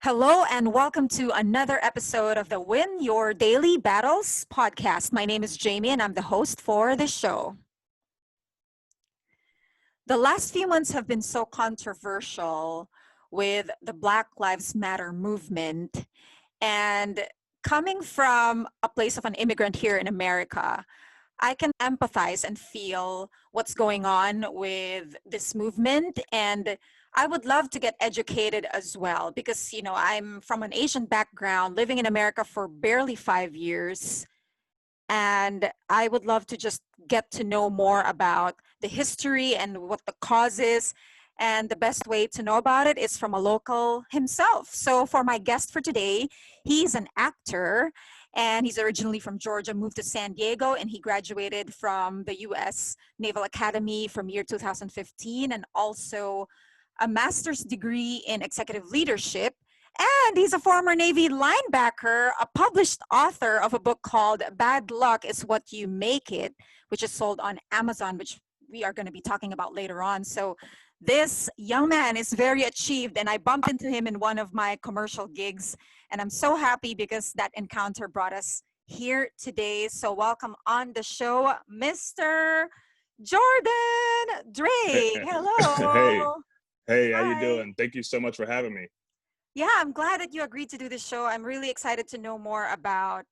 Hello, and welcome to another episode of the Win Your Daily Battles podcast. My name is Jamie, and I'm the host for the show. The last few months have been so controversial with the Black Lives Matter movement. And coming from a place of an immigrant here in America, I can empathize and feel what's going on with this movement. And I would love to get educated as well because, I'm from an Asian background, living in America for barely 5 years. And I would love to just get to know more about the history and what the cause is. And the best way to know about it is from a local himself. So, for my guest for today, he's an actor and he's originally from Georgia, moved to San Diego, and he graduated from the US Naval Academy from year 2015 and also a master's degree in executive leadership. And he's a former Navy linebacker, a published author of a book called Bad Luck is What You Make It, which is sold on Amazon, which we are going to be talking about later on. So this young man is very achieved, and I bumped into him in one of my commercial gigs. And I'm so happy because that encounter brought us here today. So welcome on the show, Mr. Jordan Drake. Hey, Hello. hey, how you Hi. doing? Thank you so much for having me. Yeah, I'm glad that you agreed to do this show. I'm really excited to know more about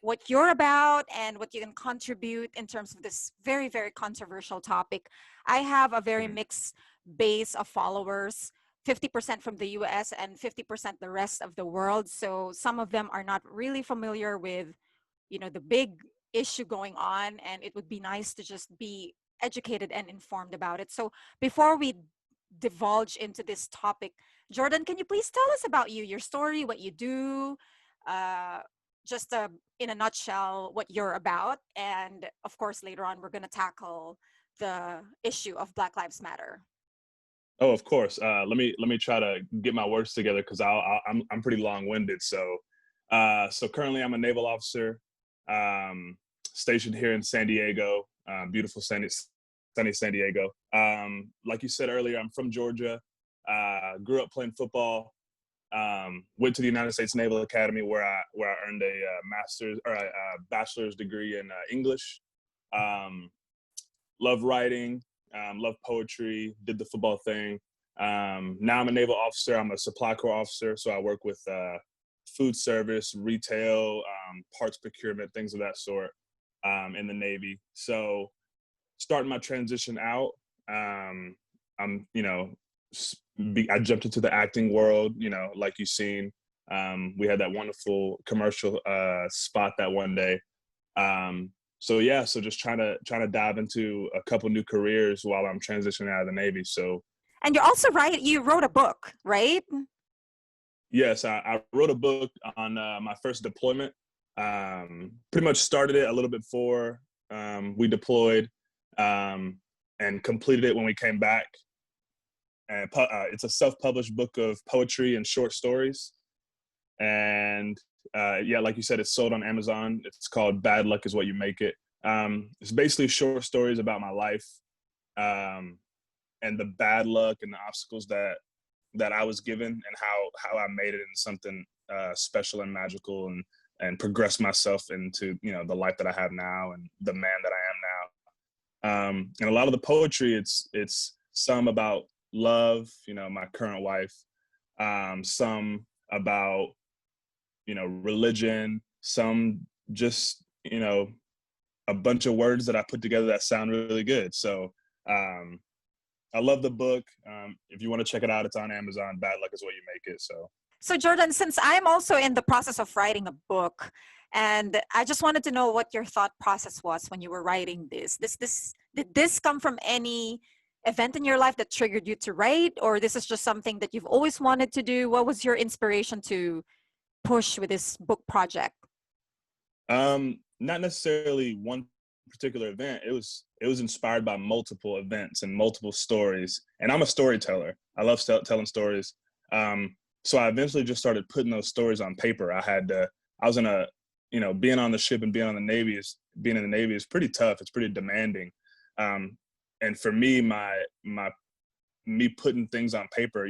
what you're about and what you can contribute in terms of this very, very controversial topic. I have a very Mhm. mixed base of followers, 50% from the US and 50% the rest of the world. So some of them are not really familiar with, the big issue going on, and it would be nice to just be educated and informed about it. So before we divulge into this topic, Jordan, can you please tell us about you, your story, what you do, uh, just in a nutshell, what you're about? And of course, later on, we're going to tackle the issue of Black Lives Matter. Oh, of course. Let me try to get my words together because I'm pretty long-winded. So currently I'm a naval officer, stationed here in San Diego, beautiful sunny San Diego. Like you said earlier, I'm from Georgia. Grew up playing football. Went to the United States Naval Academy where I earned a master's or a bachelor's degree in English. Um, love writing, love poetry, did the football thing. Now I'm a naval officer. I'm a supply corps officer, so I work with food service, retail, parts procurement, things of that sort in the Navy. So starting my transition out, I'm I jumped into the acting world. Like you've seen, we had that wonderful commercial spot that one day. So yeah, so just trying to dive into a couple new careers while I'm transitioning out of the Navy. So And you're also right, you wrote a book, right? yes, I wrote a book on my first deployment. Pretty much started it a little bit before we deployed, and completed it when we came back. And it's a self-published book of poetry and short stories. And yeah, like you said, it's sold on Amazon. It's called Bad Luck is What You Make It. It's basically short stories about my life, um, and the bad luck and the obstacles that I was given, and how I made it into something special and magical, and progressed myself into the life that I have now and the man that I am now. And a lot of the poetry, it's some about love, my current wife, some about religion, some just a bunch of words that I put together that sound really good. So um, I love the book. If you want to check it out, it's on Amazon. Bad Luck is What You Make It. So So, Jordan, since I'm also in the process of writing a book, and I just wanted to know what your thought process was when you were writing this. Did this come from any event in your life that triggered you to write, or this is just something that you've always wanted to do? What was your inspiration to push with this book project? not necessarily one particular event. It was inspired by multiple events and multiple stories. And I'm a storyteller. I love telling stories. So I eventually just started putting those stories on paper. I was in a, being on the ship and being in the Navy is pretty tough. It's pretty demanding. And for me, my me putting things on paper,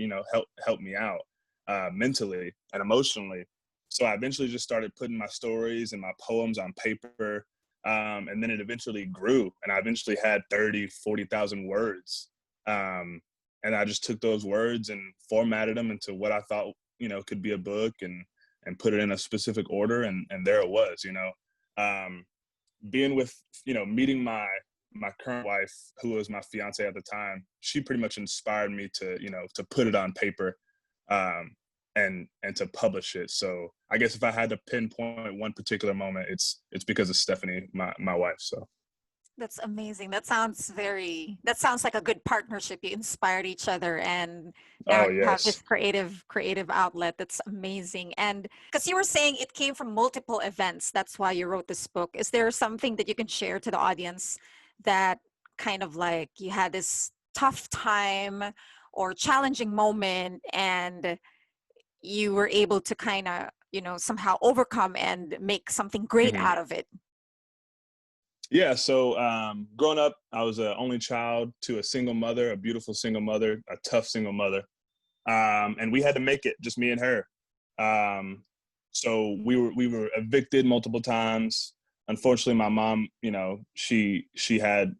helped me out. mentally and emotionally. So I eventually just started putting my stories and my poems on paper. And then it eventually grew, and I eventually had 30, 40,000 words. And I just took those words and formatted them into what I thought, could be a book, and put it in a specific order. And there it was, being with, meeting my current wife, who was my fiance at the time. She pretty much inspired me to put it on paper, and to publish it. So I guess if I had to pinpoint one particular moment, it's because of Stephanie, my wife. So That's amazing. That sounds like a good partnership. You inspired each other and now oh you have yes. this creative outlet. That's amazing. And because you were saying it came from multiple events, that's why you wrote this book. Is there something that you can share to the audience that kind of like you had this tough time or challenging moment and you were able to kind of, somehow overcome and make something great Mhm. out of it? Yeah, so growing up, I was an only child to a single mother, a beautiful single mother, a tough single mother, and we had to make it, just me and her. Um, so we were evicted multiple times. Unfortunately, my mom, she had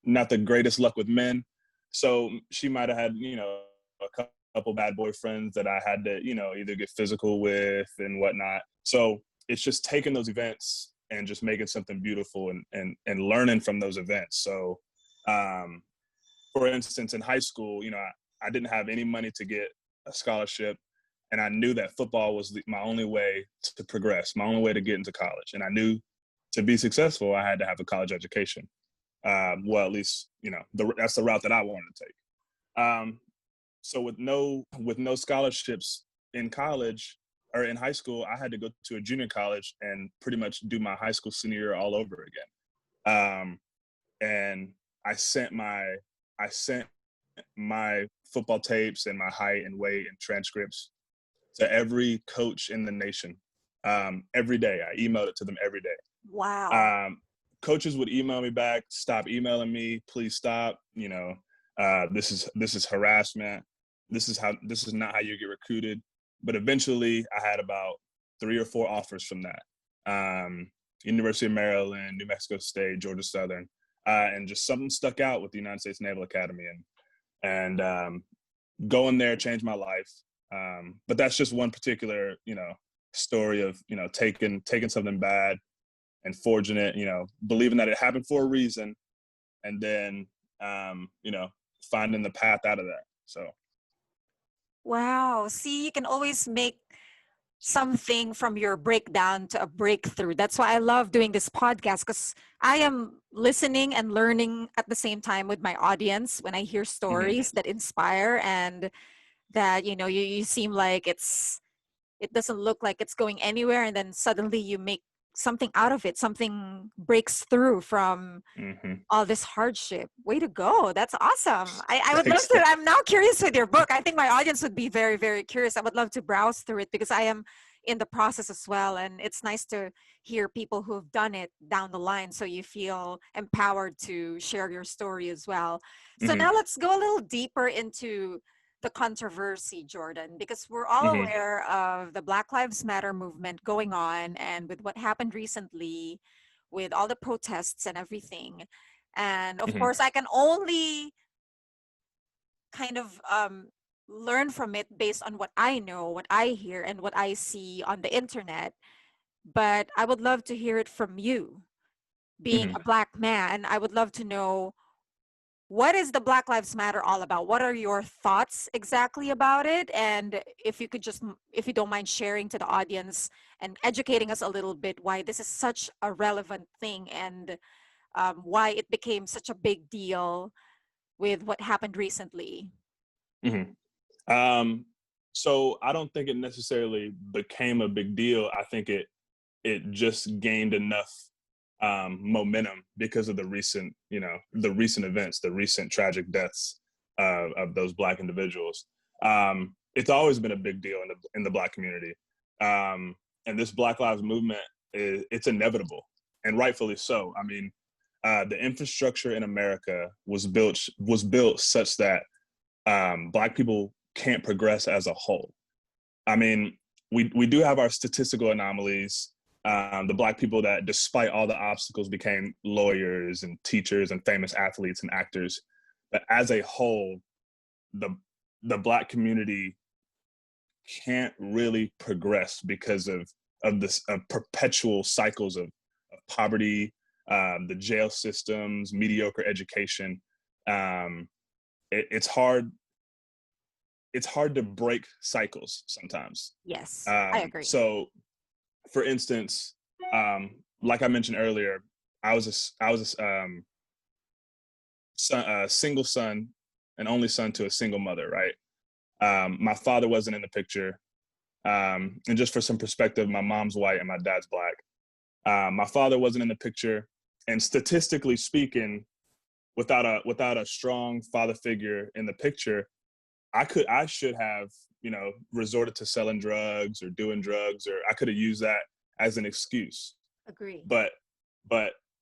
not the greatest luck with men, so she might have had, a couple bad boyfriends that I had to, either get physical with and whatnot. So it's just taking those events and just making something beautiful, and learning from those events. So, um, for instance, in high school, I didn't have any money to get a scholarship, and I knew that football was my only way to progress, my only way to get into college. And I knew to be successful, I had to have a college education. Well, at least, that's the route that I wanted to take. So with no scholarships in college or in high school, I had to go to a junior college and pretty much do my high school senior year all over again. And I sent my football tapes and my height and weight and transcripts to every coach in the nation. Every day, I emailed it to them every day. Wow. Coaches would email me back, "Stop emailing me, please stop. This is harassment. This is not how you get recruited." But eventually, I had about 3 or 4 offers from that. University of Maryland, New Mexico State, Georgia Southern, and just something stuck out with the United States Naval Academy, and going there changed my life. But that's just one particular, story of, taking something bad and forging it, believing that it happened for a reason, and then, finding the path out of that. So, Wow. See, you can always make something from your breakdown to a breakthrough. That's why I love doing this podcast because I am listening and learning at the same time with my audience when I hear mhm, stories that inspire and that, you seem like it doesn't look like it's going anywhere and then suddenly you make something out of it. Something breaks through from mhm. all this hardship. Way to go. That's awesome. I would love Thanks. to. I'm now curious with your book. I think my audience would be very, very curious. I would love to browse through it because I am in the process as well. And it's nice to hear people who have done it down the line so you feel empowered to share your story as well. So Mhm, now let's go a little deeper into the controversy, Jordan, because we're all mhm, aware of the Black Lives Matter movement going on and with what happened recently with all the protests and everything. And of mhm, course, I can only kind of learn from it based on what I know, what I hear, and what I see on the internet. But I would love to hear it from you. Being mhm, a Black man, I would love to know, what is the Black Lives Matter all about? What are your thoughts exactly about it? And if you could just, if you don't mind sharing to the audience and educating us a little bit why this is such a relevant thing and why it became such a big deal with what happened recently. mhm. Um, so I don't think it necessarily became a big deal. I think it just gained enough momentum because of the recent events, the recent tragic deaths of those Black individuals. It's always been a big deal in the Black community, and this Black Lives movement it's inevitable, and rightfully so. I mean, the infrastructure in America was built such that Black people can't progress as a whole. I mean, we do have our statistical anomalies. The Black people that, despite all the obstacles, became lawyers and teachers and famous athletes and actors. But as a whole, the Black community can't really progress because of this perpetual cycles of poverty, the jail systems, mediocre education. It's hard. It's hard to break cycles sometimes. Yes, I agree. So, for instance, like I mentioned earlier, I was a single son, an only son to a single mother, right? My father wasn't in the picture. And just for some perspective, my mom's white and my dad's Black. My father wasn't in the picture. And statistically speaking, without a strong father figure in the picture, I should have, resorted to selling drugs or doing drugs, or I could have used that as an excuse. Agree. But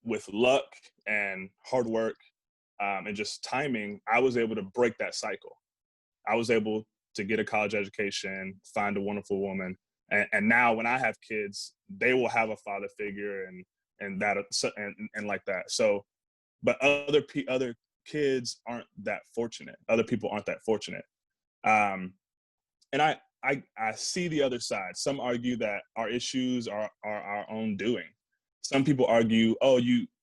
with luck and hard work, and just timing, I was able to break that cycle. I was able to get a college education, find a wonderful woman, and now when I have kids, they will have a father figure and that and like that. So, but other kids aren't that fortunate. Other people aren't that fortunate. And I see the other side. Some argue that our issues are our own doing. Some people argue, oh,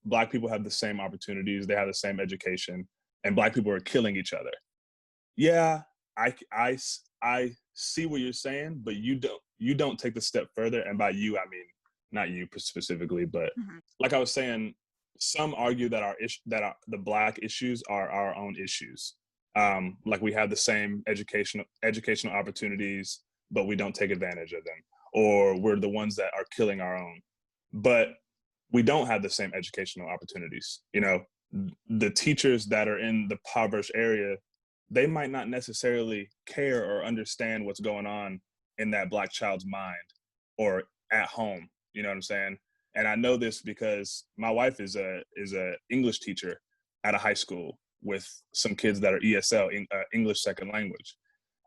Black people have the same opportunities, they have the same education, and Black people are killing each other. Yeah, I see what you're saying, but you don't take the step further. And by you, I mean not you specifically, but like I was saying, some argue that the Black issues are our own issues. Like we have the same educational opportunities, but we don't take advantage of them, or we're the ones that are killing our own. But we don't have the same educational opportunities. The teachers that are in the impoverished area, they might not necessarily care or understand what's going on in that Black child's mind or at home. You know what I'm saying? And I know this because my wife is a English teacher at a high school with some kids that are ESL, English second language.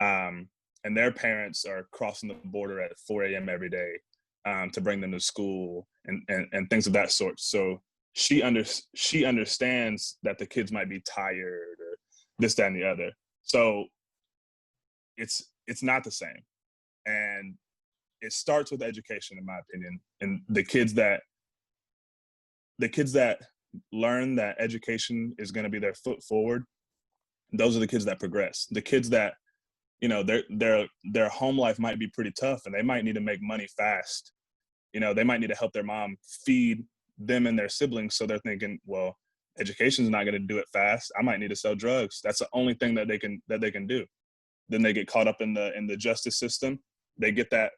And their parents are crossing the border at 4 a.m. every day to bring them to school and things of that sort. So she understands that the kids might be tired or this, that, and the other. So it's not the same. And it starts with education, in my opinion. And the kids that learn that education is going to be their foot forward, those are the kids that progress. The kids that, their home life might be pretty tough and they might need to make money fast. They might need to help their mom feed them and their siblings. So they're thinking, well, education's not going to do it fast. I might need to sell drugs. That's the only thing that they can do. Then they get caught up in the justice system. They get that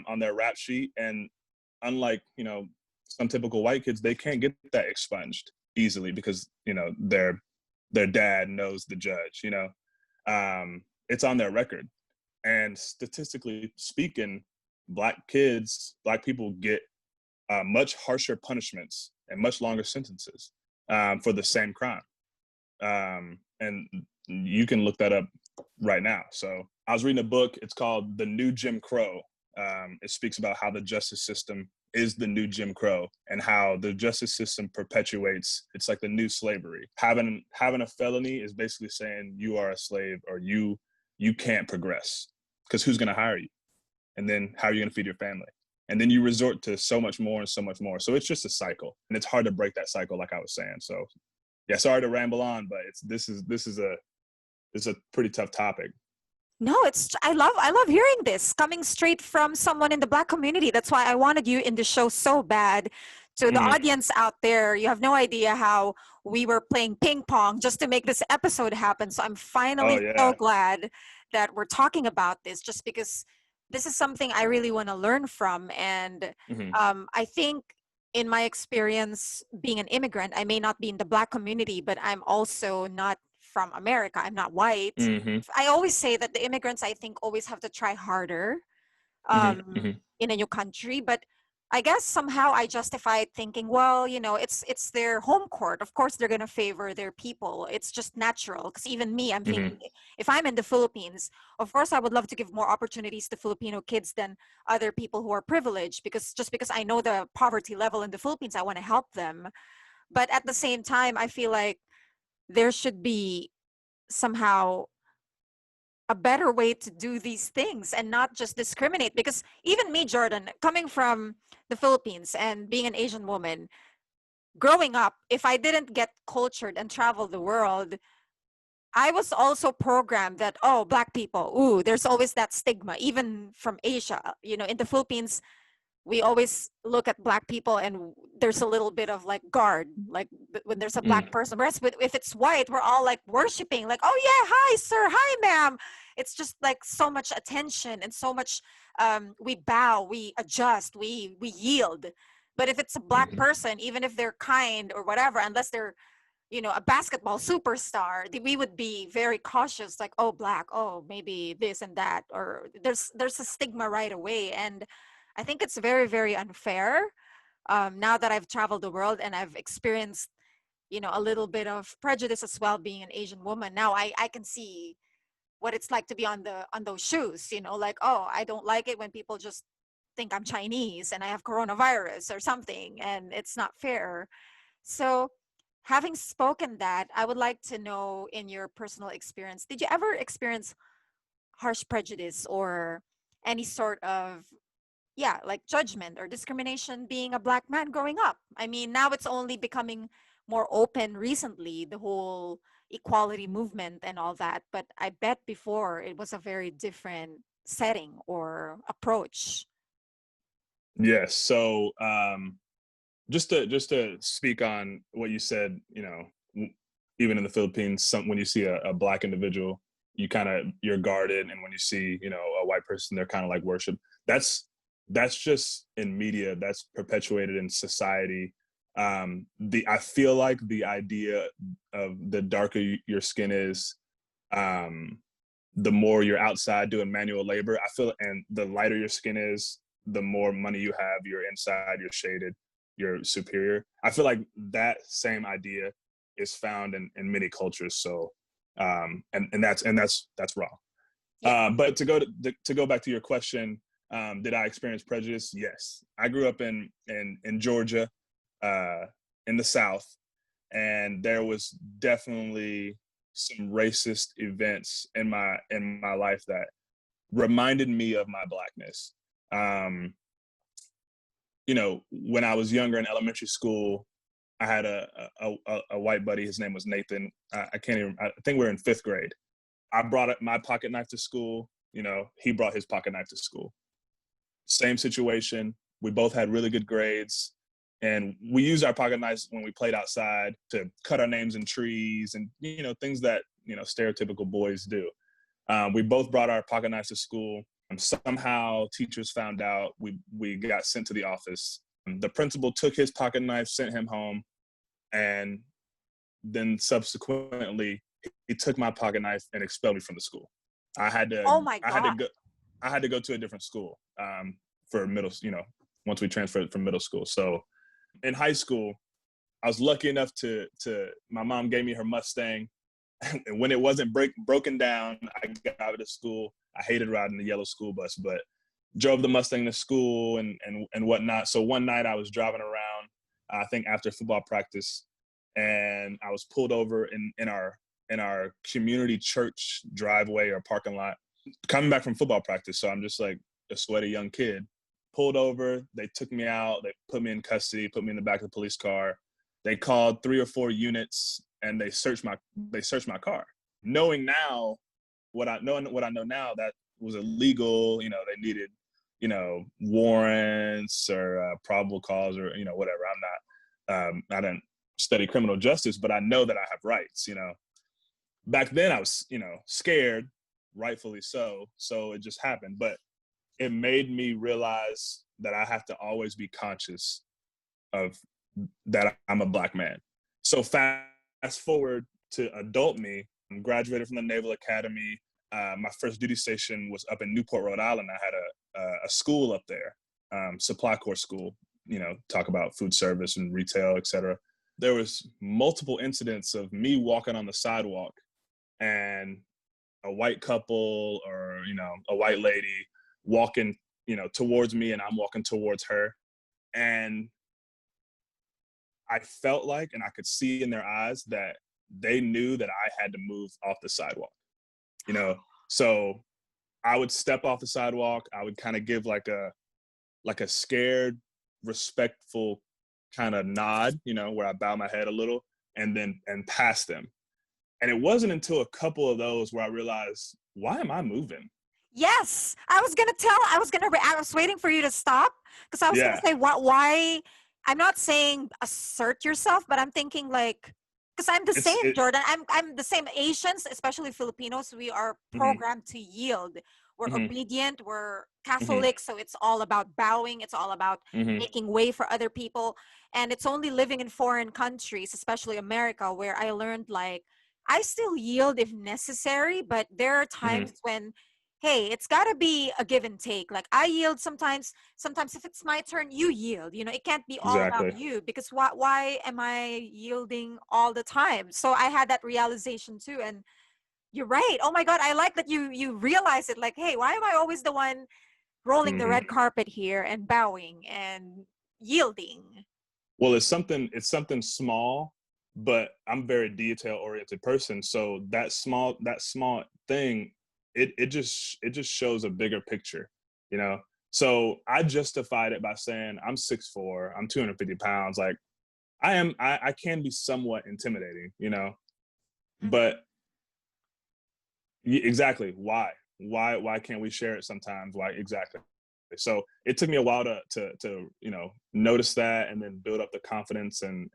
on their rap sheet. And unlike, some typical white kids, they can't get that expunged easily because, their dad knows the judge, it's on their record. And statistically speaking, Black people get much harsher punishments and much longer sentences for the same crime. And you can look that up right now. So I was reading a book. It's called The New Jim Crow. It speaks about how the justice system is the new Jim Crow and how the justice system perpetuates. It's like the new slavery. Having a felony is basically saying you are a slave or you can't progress because who's going to hire you? And then how are you going to feed your family? And then you resort to so much more and so much more. So it's just a cycle, and it's hard to break that cycle, like I was saying. So yeah, sorry to ramble on, but this is a pretty tough topic. No, I love hearing this coming straight from someone in the Black community. That's why I wanted you in the show so bad. To the audience out there, you have no idea how we were playing ping pong just to make this episode happen. So I'm finally so glad that we're talking about this, just because this is something I really want to learn from. And I think in my experience being an immigrant, I may not be in the Black community, but I'm also not from America. I'm not white. I always say that the immigrants, I think, always have to try harder in a new country. But I guess somehow I justified thinking, well, it's their home court. Of course, they're gonna favor their people. It's just natural. Because even me, I'm Hmm. thinking, if I'm in the Philippines, of course, I would love to give more opportunities to Filipino kids than other people who are privileged. Because just because I know the poverty level in the Philippines, I want to help them. But at the same time, I feel like there should be somehow a better way to do these things and not just discriminate. Because even me, Jordan, coming from the Philippines and being an Asian woman, growing up, if I didn't get cultured and travel the world, I was also programmed that, oh, black people, ooh, there's always that stigma, even from Asia. In the Philippines, we always look at black people and there's a little bit of like guard, like when there's a black person. Whereas if it's white, we're all like worshiping, like, oh yeah, hi sir, hi ma'am. It's just like so much attention and so much, we bow, we adjust, we yield. But if it's a black Hmm. person, even if they're kind or whatever, unless they're a basketball superstar, we would be very cautious, like, oh, black, oh, maybe this and that, or there's a stigma right away. And I think it's very, very unfair. Now that I've traveled the world and I've experienced a little bit of prejudice as well, being an Asian woman, now I can see what it's like to be on those shoes, like, oh, I don't like it when people just think I'm Chinese and I have coronavirus or something, and it's not fair. So, having spoken that, I would like to know, in your personal experience, did you ever experience harsh prejudice or any sort of, yeah, like judgment or discrimination being a black man growing up? I mean, now it's only becoming more open recently, the whole equality movement and all that. But I bet before it was a very different setting or approach. Yes. So just to speak on what you said, even in the Philippines, when you see a black individual, you're guarded, and when you see a white person, they're kind of like worship. That's just in media. That's perpetuated in society. The I feel like the idea of the darker your skin is, um, the more you're outside doing manual labor. I feel, and the lighter your skin is, the more money you have. You're inside. You're shaded. You're superior. I feel like that same idea is found in many cultures. So, and that's wrong. Yeah. But to go back to your question, did I experience prejudice? Yes, I grew up in Georgia, uh, in the South, and there was definitely some racist events in my life that reminded me of my blackness. Um, when I was younger in elementary school, I had a white buddy. His name was Nathan. I can't even. I think we we're in fifth grade. I brought my pocket knife to school. He brought his pocket knife to school. Same situation. We both had really good grades, and we used our pocket knives when we played outside to cut our names in trees and things that stereotypical boys do. We both brought our pocket knives to school. Somehow, teachers found out. We got sent to the office. The principal took his pocket knife, sent him home, and then subsequently he took my pocket knife and expelled me from the school. I had to Oh my I had to God. go I had to go to a different school, for middle. Once we transferred from middle school. So in high school, I was lucky enough to my mom gave me her Mustang, and when it wasn't broken down, I got out of school. I hated riding the yellow school bus, but drove the Mustang to school and whatnot. So one night I was driving around, I think after football practice, and I was pulled over in our community church driveway or parking lot, coming back from football practice. So I'm just like a sweaty young kid. Pulled over, they took me out, they put me in custody, put me in the back of the police car. They called 3 or 4 units and they searched my car. Knowing now what I know now, that was illegal. They needed warrants or probable cause or whatever. I didn't study criminal justice, but I know that I have rights. Back then I was scared, rightfully so. So it just happened, but it made me realize that I have to always be conscious of that I'm a black man. So fast forward to adult me. I graduated from the Naval Academy. My first duty station was up in Newport, Rhode Island. I had a school up there, Supply Corps School, talk about food service and retail, et cetera. There was multiple incidents of me walking on the sidewalk and a white couple or, a white lady walking, towards me and I'm walking towards her. And I felt like, and I could see in their eyes that they knew that I had to move off the sidewalk, you know? So I would step off the sidewalk. I would kind of give like a scared, respectful kind of nod, where I bow my head a little and pass them. And it wasn't until a couple of those where I realized, why am I moving? Yes, I was waiting for you to stop because I was gonna Yeah. say why. I'm not saying assert yourself, but I'm thinking like, because I'm the It's same, it. Jordan. I'm the same. Asians, especially Filipinos, we are Mhm, programmed to yield. We're mhm, obedient. We're mhm, Catholic, so it's all about bowing. It's all about mhm, making way for other people. And it's only living in foreign countries, especially America, where I learned like I still yield if necessary, but there are mhm. times when hey, it's got to be a give and take. Like I yield sometimes. Sometimes if it's my turn, you yield. It can't be all about Exactly. you because why am I yielding all the time? So I had that realization too. And you're right. Oh my God, I like that you realize it. Like, hey, why am I always the one rolling the Mhm. red carpet here and bowing and yielding? Well, it's something small, but I'm a very detail oriented person. So that small thing, it just shows a bigger picture, you know. So I justified it by saying I'm 6'4", I'm 250 pounds. Like I can be somewhat intimidating, Mm-hmm. but exactly why can't we share it sometimes? Why exactly? So it took me a while to notice that and then build up the confidence and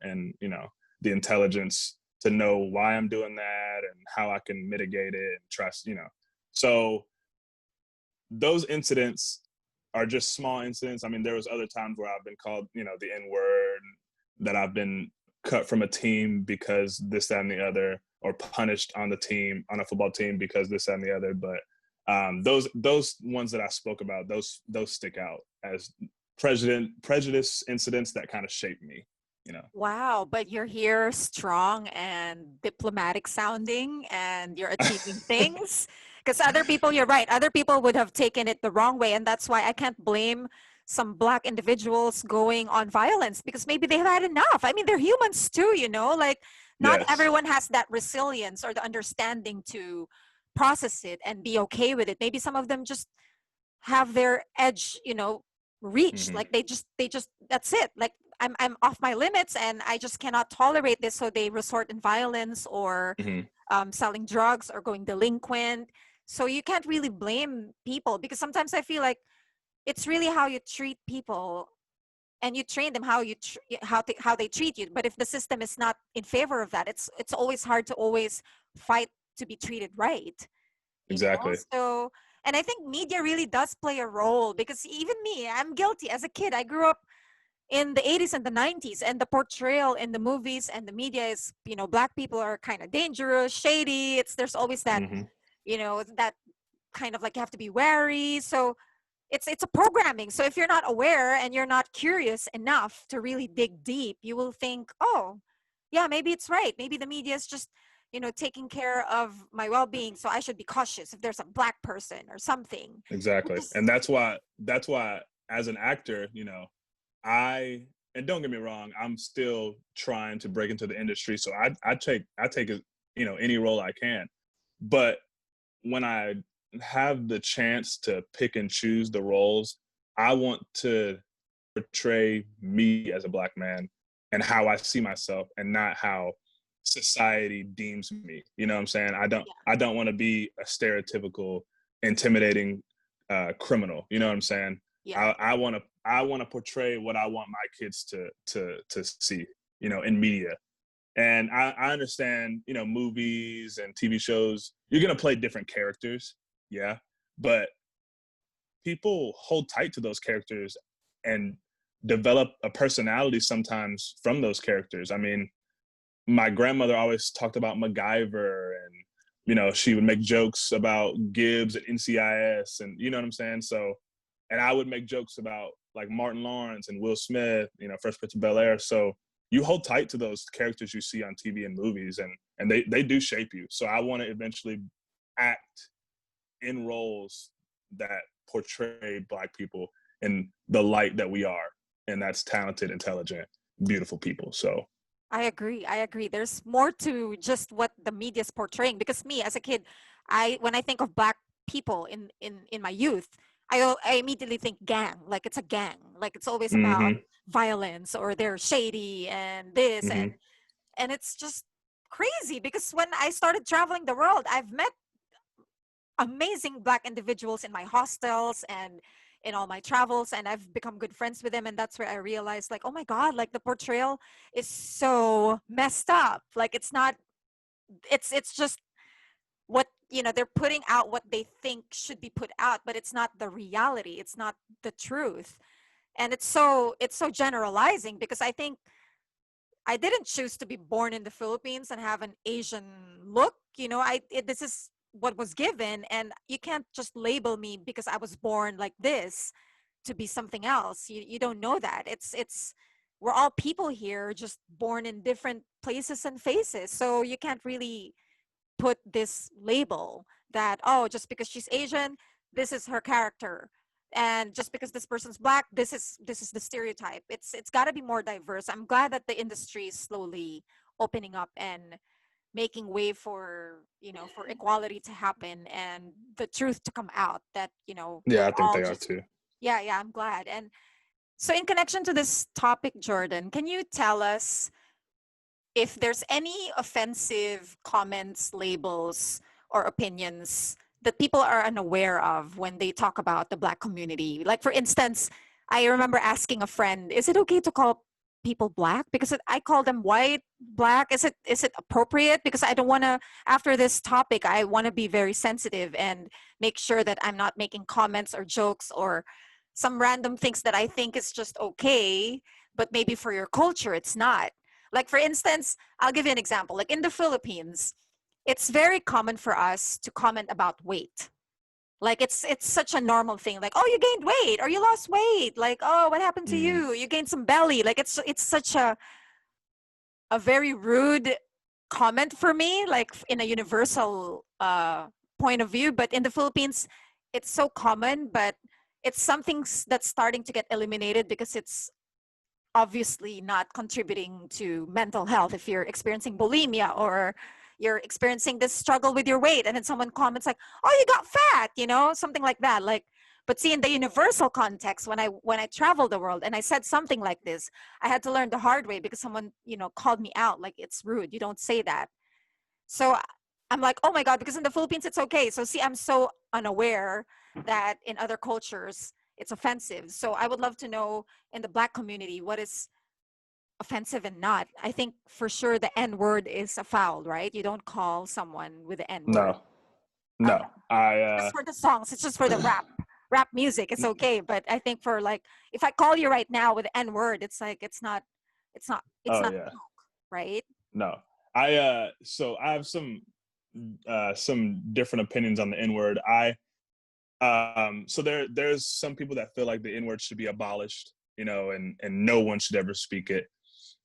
the intelligence to know why I'm doing that and how I can mitigate it and trust. So those incidents are just small incidents. I mean, there was other times where I've been called, the N word, that I've been cut from a team because this, that, and the other, or punished on the team, on a football team because this, that, and the other. But those ones that I spoke about, those stick out as prejudice incidents that kind of shaped me. Wow, but you're here strong and diplomatic sounding and you're achieving things. Because other people, you're right, other people would have taken it the wrong way. And that's why I can't blame some Black individuals going on violence because maybe they've had enough. I mean, they're humans too, like not Yes. everyone has that resilience or the understanding to process it and be okay with it. Maybe some of them just have their edge reached, Hmm. like they just that's it, like I'm off my limits and I just cannot tolerate this, so they resort in violence or Hmm. selling drugs or going delinquent. So you can't really blame people because sometimes I feel like it's really how you treat people and you train them how they treat you. But if the system is not in favor of that, it's always hard to always fight to be treated right. Exactly. So, and I think media really does play a role because even me, I'm guilty. As a kid, I grew up in the 80s and the 90s, and the portrayal in the movies and the media is, Black people are kind of dangerous, shady. There's always that, Hmm. that kind of like you have to be wary. So it's a programming. So if you're not aware and you're not curious enough to really dig deep, you will think, oh, yeah, maybe it's right. Maybe the media is just, taking care of my well-being. So I should be cautious if there's a Black person or something. Which Exactly. is, And that's why as an actor, I and don't get me wrong, I'm still trying to break into the industry. So I take any role I can. But when I have the chance to pick and choose the roles, I want to portray me as a Black man and how I see myself and not how society deems me. You know what I'm saying? I don't want to be a stereotypical intimidating criminal. You know what I'm saying? yeah. I want to portray what I want my kids to see, in media. And I understand, movies and TV shows, you're gonna play different characters, yeah. But people hold tight to those characters and develop a personality sometimes from those characters. I mean, my grandmother always talked about MacGyver and she would make jokes about Gibbs at NCIS and you know what I'm saying? So and I would make jokes about like Martin Lawrence and Will Smith, you know, Fresh Prince of Bel-Air. So you hold tight to those characters you see on TV and movies, and they do shape you. So I want to eventually act in roles that portray Black people in the light that we are, and that's talented, intelligent, beautiful people. So I agree. I agree. There's more to just what the media is portraying. Because me, as a kid, I when I think of Black people in my youth, I immediately think gang. Like it's a gang. Like it's always about mm-hmm, violence, or they're shady and this, mm-hmm. and it's just crazy. Because when I started traveling the world, I've met amazing Black individuals in my hostels and in all my travels, and I've become good friends with them. And that's where I realized, like, oh my god, like the portrayal is so messed up. Like it's not, it's just what, they're putting out what they think should be put out, but it's not the reality, it's not the truth. And it's so generalizing, because I think I didn't choose to be born in the Philippines and have an Asian look. This is what was given, and you can't just label me because I was born like this to be something else. You don't know that. It's we're all people here, just born in different places and faces. So you can't really put this label that, oh, just because she's Asian, this is her character, and just because this person's Black, this is the stereotype. It's got to be more diverse. I'm glad that the industry is slowly opening up and making way for, for equality to happen and the truth to come out, that, Yeah, we're I think all they are just, too. yeah, I'm glad. And so, in connection to this topic, Jordan, can you tell us if there's any offensive comments, labels, or opinions that people are unaware of when they talk about the Black community? Like, for instance, I remember asking a friend, is it okay to call people Black? Because I call them white, Black. Is it appropriate? Because I don't want to, after this topic, I want to be very sensitive and make sure that I'm not making comments or jokes or some random things that I think is just okay, but maybe for your culture, it's not. Like, for instance, I'll give you an example. Like in the Philippines, it's very common for us to comment about weight. Like it's such a normal thing. Like, oh, you gained weight or you lost weight. Like, oh, what happened to Mm. you? You gained some belly. Like it's such a very rude comment for me, like in a universal point of view. But in the Philippines, it's so common, but it's something that's starting to get eliminated because it's obviously not contributing to mental health. If you're experiencing bulimia or you're experiencing this struggle with your weight, and then someone comments like, oh, you got fat, something like that. Like, but see, in the universal context, when I traveled the world and I said something like this, I had to learn the hard way because someone, called me out, like, it's rude, you don't say that. So I'm like, oh my god, because in the Philippines it's okay. So see, I'm so unaware that in other cultures it's offensive. So I would love to know, in the Black community, what is offensive and not. I think for sure the N word is a foul, right? You don't call someone with the N word. No, no. I Just for the songs, it's just for the rap music. It's okay, but I think for, like, if I call you right now with the N word, it's like it's oh not yeah, right. no. So I have some different opinions on the N word. So there's some people that feel like the N word should be abolished, and no one should ever speak it.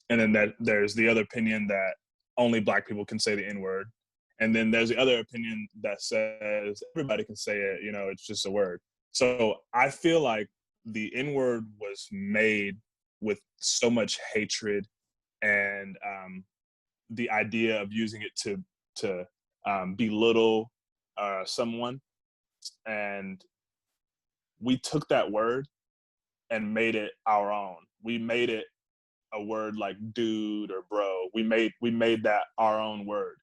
And then there's the other opinion that only Black people can say the N word. And then there's the other opinion that says everybody can say it, it's just a word. So I feel like the N word was made with so much hatred and the idea of using it to belittle someone. And we took that word and made it our own. We made it a word like dude or bro. We made that our own word,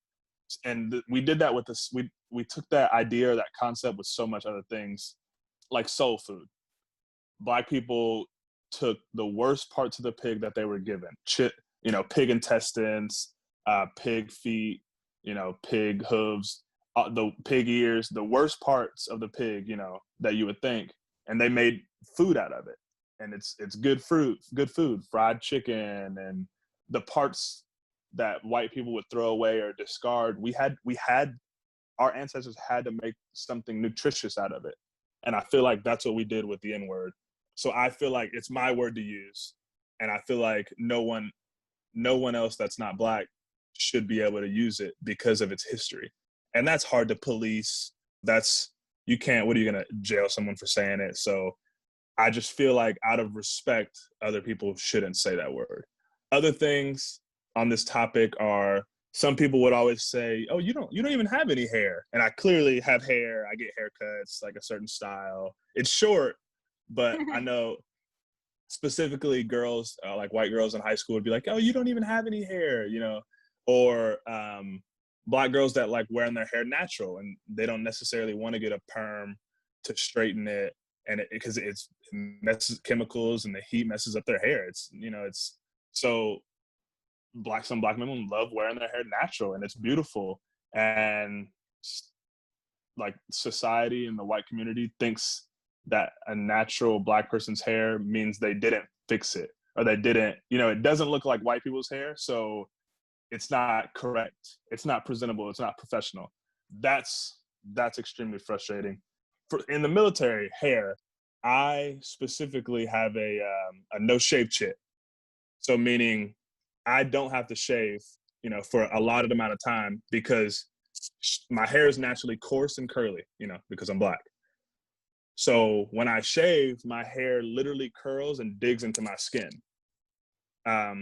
and we did that with this. We took that idea or that concept with so much other things, like soul food. Black people took the worst parts of the pig that they were given, pig intestines, pig feet, pig hooves, the pig ears, the worst parts of the pig, that you would think, and they made food out of it. And it's good food, fried chicken, and the parts that white people would throw away or discard. We had our ancestors had to make something nutritious out of it. And I feel like that's what we did with the N word. So I feel like it's my word to use, and I feel like no one else that's not Black should be able to use it because of its history. And that's hard to police. That's, you can't, what are you going to jail someone for saying it? So I just feel like out of respect, other people shouldn't say that word. Other things on this topic are, some people would always say, "Oh, you don't even have any hair," and I clearly have hair. I get haircuts like a certain style. It's short, but I know specifically girls, like white girls in high school, would be like, "Oh, you don't even have any hair," or Black girls that like wearing their hair natural and they don't necessarily want to get a perm to straighten it, and because it messes chemicals and the heat messes up their hair. It's so some Black women love wearing their hair natural, and it's beautiful. And like society and the white community thinks that a natural Black person's hair means they didn't fix it, or they didn't, it doesn't look like white people's hair, so it's not correct, it's not presentable, it's not professional. That's extremely frustrating. In the military, hair, I specifically have a no shave chit. So meaning I don't have to shave, for a lot of amount of time, because my hair is naturally coarse and curly, because I'm Black. So when I shave, my hair literally curls and digs into my skin.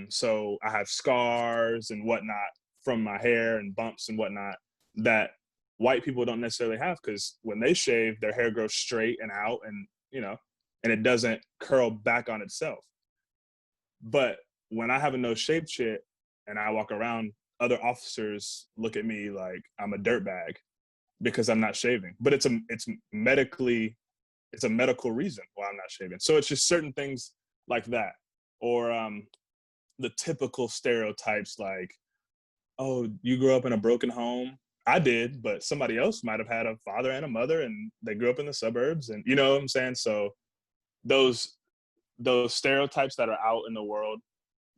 So I have scars and whatnot from my hair and bumps and whatnot that white people don't necessarily have, because when they shave, their hair grows straight and out, and and it doesn't curl back on itself. But when I have a no shave chit and I walk around, other officers look at me like I'm a dirtbag because I'm not shaving. But it's a medical reason why I'm not shaving. So it's just certain things like that, or the typical stereotypes like, oh, you grew up in a broken home. I did, but somebody else might have had a father and a mother, and they grew up in the suburbs, and you know what I'm saying. So those stereotypes that are out in the world,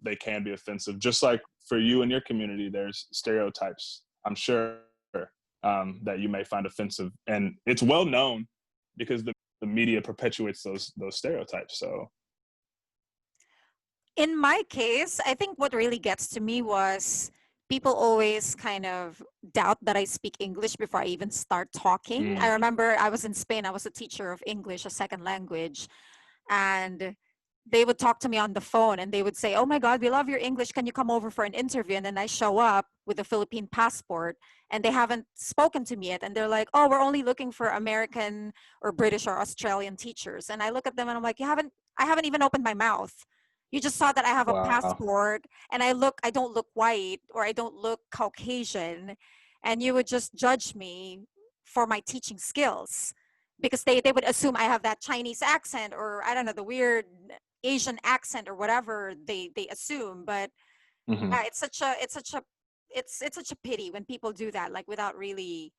they can be offensive. Just like for you and your community, there's stereotypes, I'm sure, that you may find offensive, and it's well known because the media perpetuates those stereotypes. So In my case, I think what really gets to me was people always kind of doubt that I speak English before I even start talking. I remember I was in Spain, I was a teacher of English, a second language, and they would talk to me on the phone and they would say, "Oh my God, we love your English. Can you come over for an interview?" And then I show up with a Philippine passport and they haven't spoken to me yet. And they're like, "Oh, we're only looking for American or British or Australian teachers." And I look at them and I'm like, I haven't even opened my mouth. You just saw that I have a Wow. passport and I don't look white or I don't look Caucasian. And you would just judge me for my teaching skills because they would assume I have that Chinese accent, or I don't know, the weird Asian accent or whatever they assume. But Mhm. yeah, it's such a pity when people do that, like without really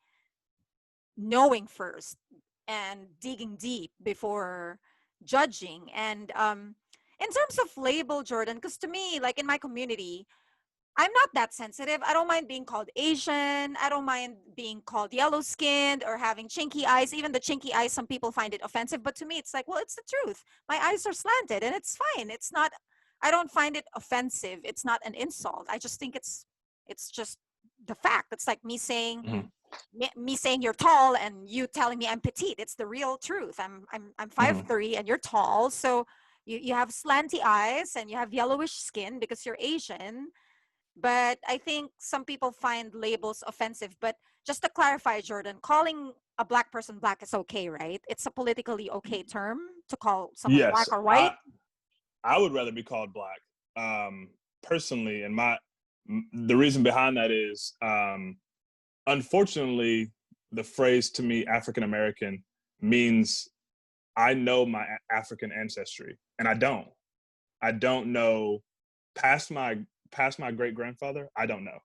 knowing first and digging deep before judging. And in terms of label, Jordan, because to me, like in my community, I'm not that sensitive. I don't mind being called Asian. I don't mind being called yellow skinned or having chinky eyes. Even the chinky eyes, some people find it offensive. But to me, it's like, well, it's the truth. My eyes are slanted and it's fine. It's not, I don't find it offensive. It's not an insult. I just think it's just the fact. It's like Mhm. me saying you're tall and you telling me I'm petite. It's the real truth. I'm Mhm. 5'3" and you're tall. So you have slanty eyes and you have yellowish skin because you're Asian. But I think some people find labels offensive. But just to clarify, Jordan, calling a Black person Black is okay, right? It's a politically okay term to call someone Black yes, or white. I would rather be called Black, personally. And the reason behind that is, unfortunately, the phrase to me African American means I know my African ancestry, and I don't know past my great grandfather. I don't know.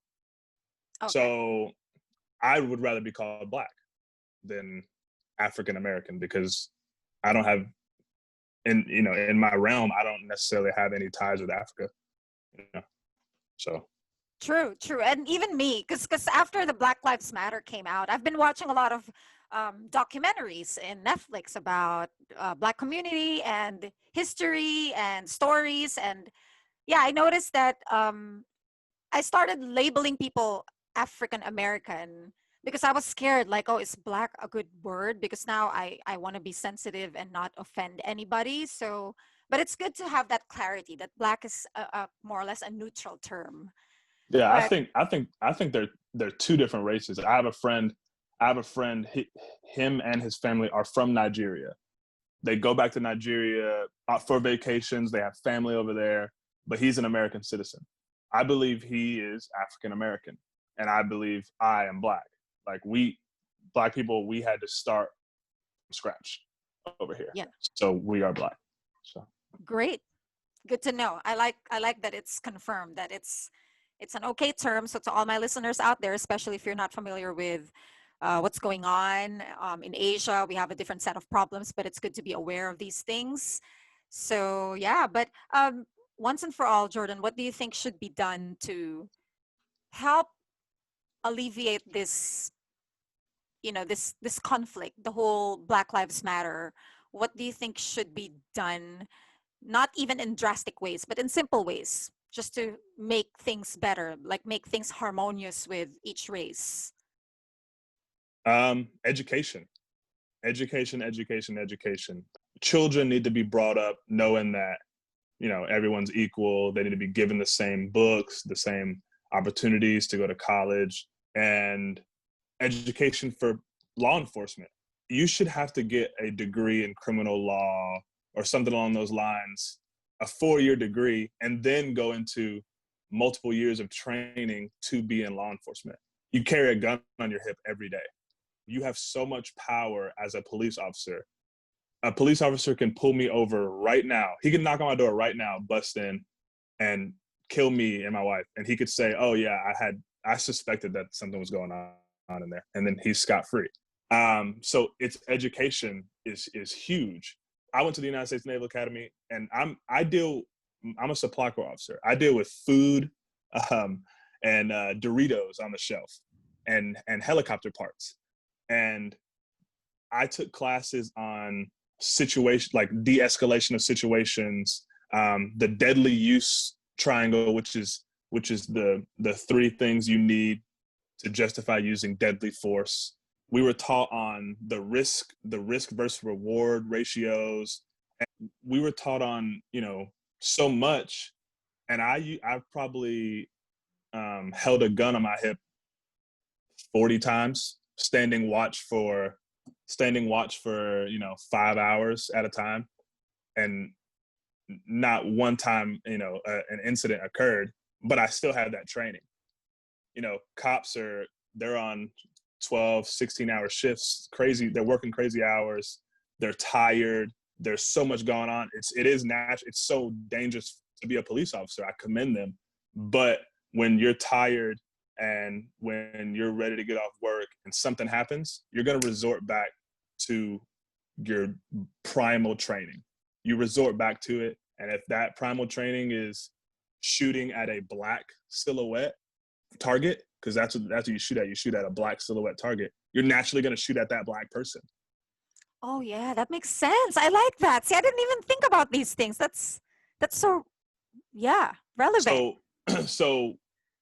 Okay. So I would rather be called Black than African American, because I don't have, in my realm, I don't necessarily have any ties with Africa. So True, true. And even me, because after the Black Lives Matter came out, I've been watching a lot of documentaries in Netflix about Black community and history and stories. And yeah, I noticed that I started labeling people African American because I was scared, like, oh, is Black a good word? Because now I want to be sensitive and not offend anybody. So, but it's good to have that clarity that Black is a more or less a neutral term. Yeah, But I think they're two different races. I have a friend. Him and his family are from Nigeria. They go back to Nigeria for vacations. They have family over there, but he's an American citizen. I believe he is African American, and I believe I am Black. Like Black people, we had to start from scratch over here. yeah, So we are Black. So great. Good to know. I like that it's confirmed that it's an okay term. So to all my listeners out there, especially if you're not familiar with what's going on in Asia, we have a different set of problems, but it's good to be aware of these things. So yeah, but once and for all, Jordan, what do you think should be done to help alleviate this, this conflict, the whole Black Lives Matter? What do you think should be done, not even in drastic ways, but in simple ways, just to make things better, like make things harmonious with each race? education, education. Children need to be brought up knowing that everyone's equal. They need to be given the same books, the same opportunities to go to college, and education for law enforcement. You should have to get a degree in criminal law or something along those lines, a 4-year degree, and then go into multiple years of training to be in law enforcement. You carry a gun on your hip every day. You have so much power as a police officer. A police officer can pull me over right now. He can knock on my door right now, bust in, and kill me and my wife. And he could say, "Oh yeah, I suspected that something was going on in there," and then he's scot free. So it's education is huge. I went to the United States Naval Academy, and I'm a supply corps officer. I deal with food and Doritos on the shelf and helicopter parts. And I took classes on situation like de-escalation of situations, the deadly use triangle, which is the three things you need to justify using deadly force. We were taught on the risk versus reward ratios, and we were taught on so much. And I've probably held a gun on my hip 40 times, standing watch for 5 hours at a time, and not one time an incident occurred, but I still had that training. Cops they're on 12, 16-hour shifts, crazy. They're working crazy hours. They're tired. There's so much going on. It is natural. It's so dangerous to be a police officer. I commend them. But when you're tired and when you're ready to get off work and something happens, you're going to resort back to your primal training. You resort back to it. And if that primal training is shooting at a Black silhouette target, because that's what you shoot at. You shoot at a Black silhouette target. You're naturally going to shoot at that Black person. Oh yeah, that makes sense. I like that. See, I didn't even think about these things. That's so, yeah, relevant. So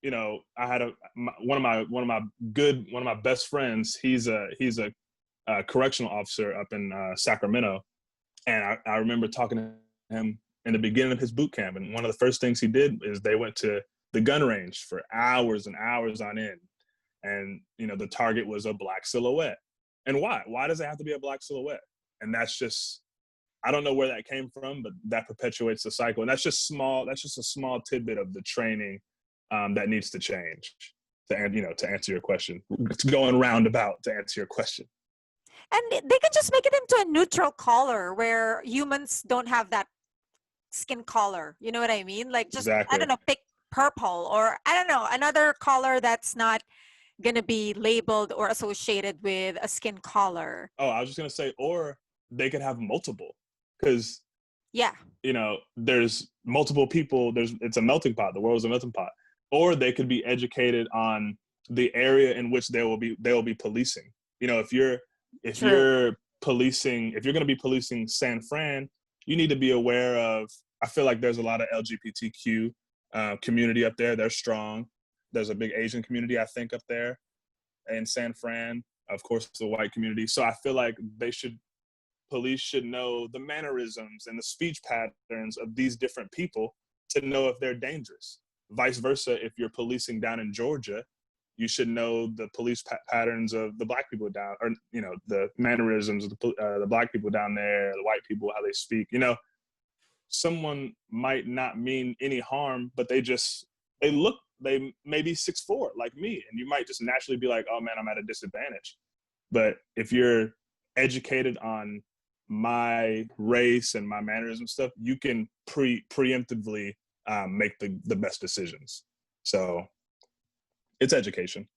I had one of my best friends. He's a correctional officer up in Sacramento, and I remember talking to him in the beginning of his boot camp, and one of the first things he did is they went to the gun range for hours and hours on end, and the target was a Black silhouette. And why does it have to be a Black silhouette? And that's just, I don't know where that came from, but that perpetuates the cycle. And that's just a small tidbit of the training that needs to change to answer your question. It's going roundabout to answer your question. And they can just make it into a neutral color where humans don't have that skin color. You know what I mean? Like, just, I Exactly. don't know, pick purple, or I don't know, another color that's not going to be labeled or associated with a skin color. Oh, I was just going to say, or they could have multiple, because Yeah. there's multiple people. It's a melting pot. The world is a melting pot. Or they could be educated on the area in which they will be policing. If you're If True. you're if you're going to be policing San Fran, you need to be aware of, I feel like there's a lot of LGBTQ community up there. They're strong. There's a big Asian community, I think, up there in San Fran. Of course, the white community. So I feel like police should know the mannerisms and the speech patterns of these different people to know if they're dangerous. Vice versa, if you're policing down in Georgia, you should know the police patterns of the black people down, or the mannerisms of the black people down there, the white people, how they speak. Someone might not mean any harm, but they may be 6'4" like me, and you might just naturally be like, oh man, I'm at a disadvantage. But if you're educated on my race and my mannerism stuff, you can preemptively make the best decisions. So it's education.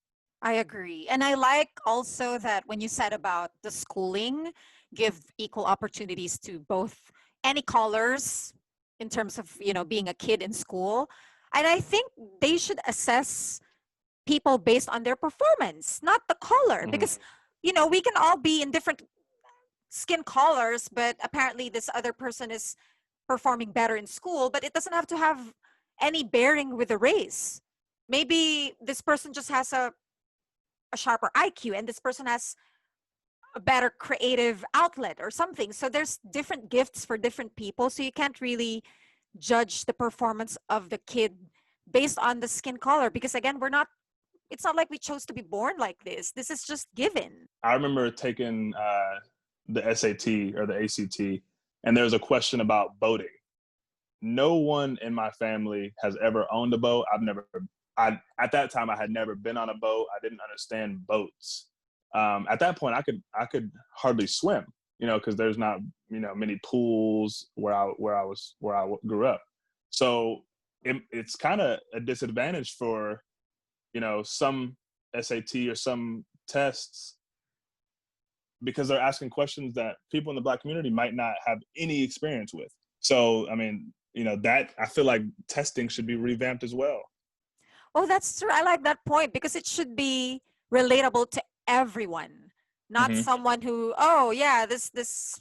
I agree. And I like also that when you said about the schooling, give equal opportunities to both any colors in terms of, being a kid in school. And I think they should assess people based on their performance, not the color. Mm-hmm. Because, we can all be in different skin colors, but apparently this other person is performing better in school, but it doesn't have to have any bearing with the race. Maybe this person just has a sharper IQ and this person has a better creative outlet or something. So there's different gifts for different people. So you can't really judge the performance of the kid based on the skin color, because again, it's not like we chose to be born like this. This is just given. I remember taking the SAT or the ACT, and there was a question about boating. No one in my family has ever owned a boat. At that time, I had never been on a boat. I didn't understand boats. At that point, I could hardly swim, because there's not, many pools where I grew up. So it's kind of a disadvantage for, some SAT or some tests, because they're asking questions that people in the Black community might not have any experience with. So, I mean, that I feel like testing should be revamped as well. Oh, that's true. I like that point because it should be relatable to everyone, not Mhm. someone who, oh yeah, this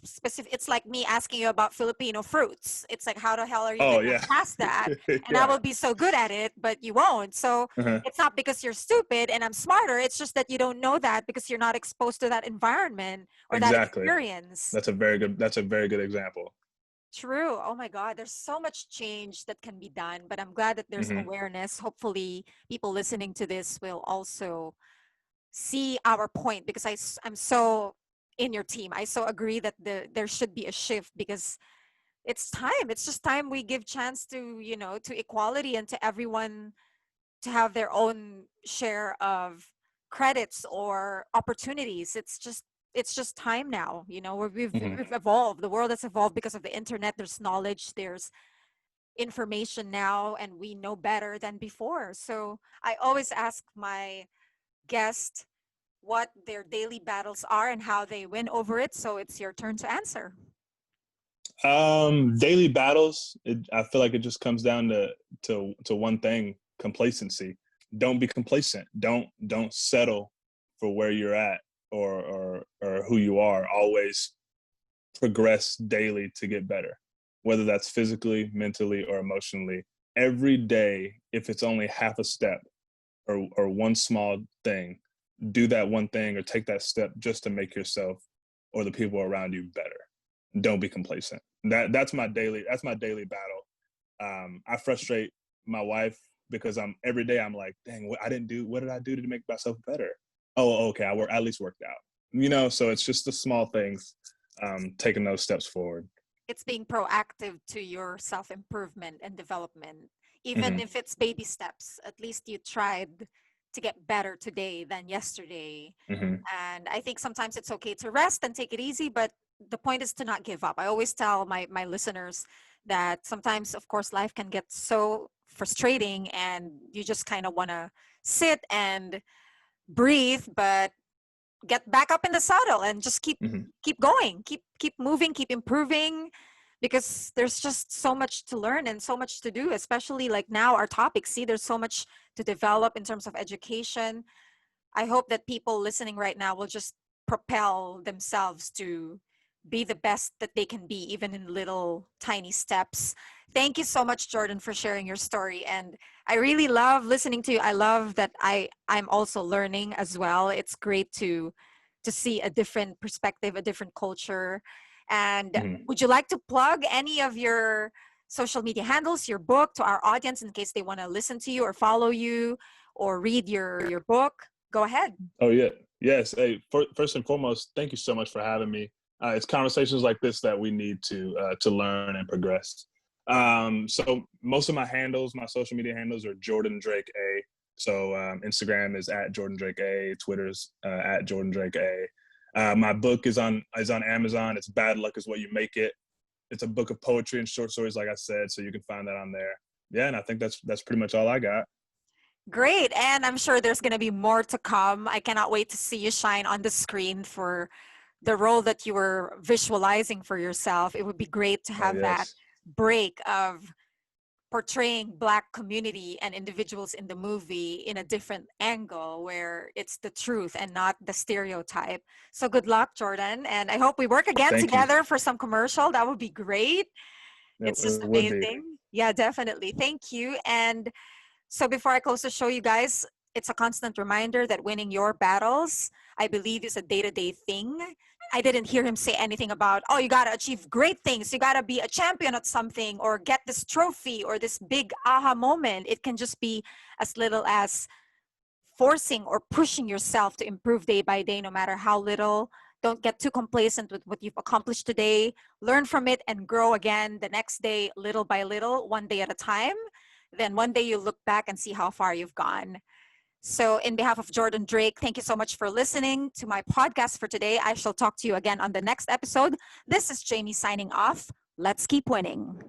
specific. It's like me asking you about Filipino fruits. It's like, how the hell are you Oh, gonna yeah. pass that? And I Yeah. will be so good at it, but you won't. So Uh-huh. it's not because you're stupid and I'm smarter. It's just that you don't know that because you're not exposed to that environment or that Exactly. experience. That's a very good example. True. Oh my God. There's so much change that can be done, but I'm glad that there's Mhm. awareness. Hopefully, people listening to this will also see our point because I'm so in your team. I so agree that there should be a shift because it's time. It's just time we give chance to, to equality and to everyone to have their own share of credits or opportunities. It's just time now, where Mhm. we've evolved. The world has evolved because of the internet. There's knowledge, there's information now, and we know better than before. So I always ask my guest what their daily battles are and how they win over it. So it's your turn to answer. Daily battles. I feel like it just comes down to one thing: complacency. Don't be complacent. Don't settle for where you're at or who you are. Always progress daily to get better, whether that's physically, mentally, or emotionally. Every day, if it's only half a step or one small thing, do that one thing or take that step just to make yourself or the people around you better. Don't be complacent. That's my daily battle. I frustrate my wife because every day I'm like, dang, what did I do to make myself better? Oh, okay, I at least worked out. So it's just the small things, taking those steps forward. It's being proactive to your self improvement and development, even Hmm. if it's baby steps. At least you tried to get better today than yesterday. Hmm. And I think sometimes it's okay to rest and take it easy, but the point is to not give up. I always tell my listeners that sometimes, of course, life can get so frustrating and you just kind of want to sit and breathe, but get back up in the saddle and just Hmm. keep going, keep moving, keep improving, because there's just so much to learn and so much to do, especially like now our topic. See, there's so much to develop in terms of education. I hope that people listening right now will just propel themselves to be the best that they can be, even in little tiny steps. Thank you so much, Jordan, for sharing your story. And I really love listening to you. I love that I'm also learning as well. It's great to see a different perspective, a different culture. And Mhm. would you like to plug any of your social media handles, your book, to our audience in case they want to listen to you or follow you or read your book? Go ahead. Oh yeah, yes. Hey, first and foremost, thank you so much for having me. It's conversations like this that we need to learn and progress. So most of my handles, my social media handles are Jordan Drake A. So Instagram is at Jordan Drake A. Twitter's at Jordan Drake A. My book is on Amazon. It's Bad Luck is What You Make It. It's a book of poetry and short stories, like I said. So you can find that on there. Yeah, and I think that's pretty much all I got. Great. And I'm sure there's going to be more to come. I cannot wait to see you shine on the screen for the role that you were visualizing for yourself. It would be great to Oh have that yes, break of portraying Black community and individuals in the movie in a different angle where it's the truth and not the stereotype. So good luck, Jordan. And I hope we work again thank you. together for some commercial. That would be great. It's just It would be. amazing. Yeah, definitely. Thank you. And so before I close the show, you guys, it's a constant reminder that winning your battles, I believe, is a day-to-day thing. I didn't hear him say anything about, oh, you got to achieve great things. You got to be a champion at something or get this trophy or this big aha moment. It can just be as little as forcing or pushing yourself to improve day by day, no matter how little. Don't get too complacent with what you've accomplished today. Learn from it and grow again the next day, little by little, one day at a time. Then one day you look back and see how far you've gone. So, in behalf of Jordan Drake, thank you so much for listening to my podcast for today. I shall talk to you again on the next episode. This is Jamie signing off. Let's keep winning.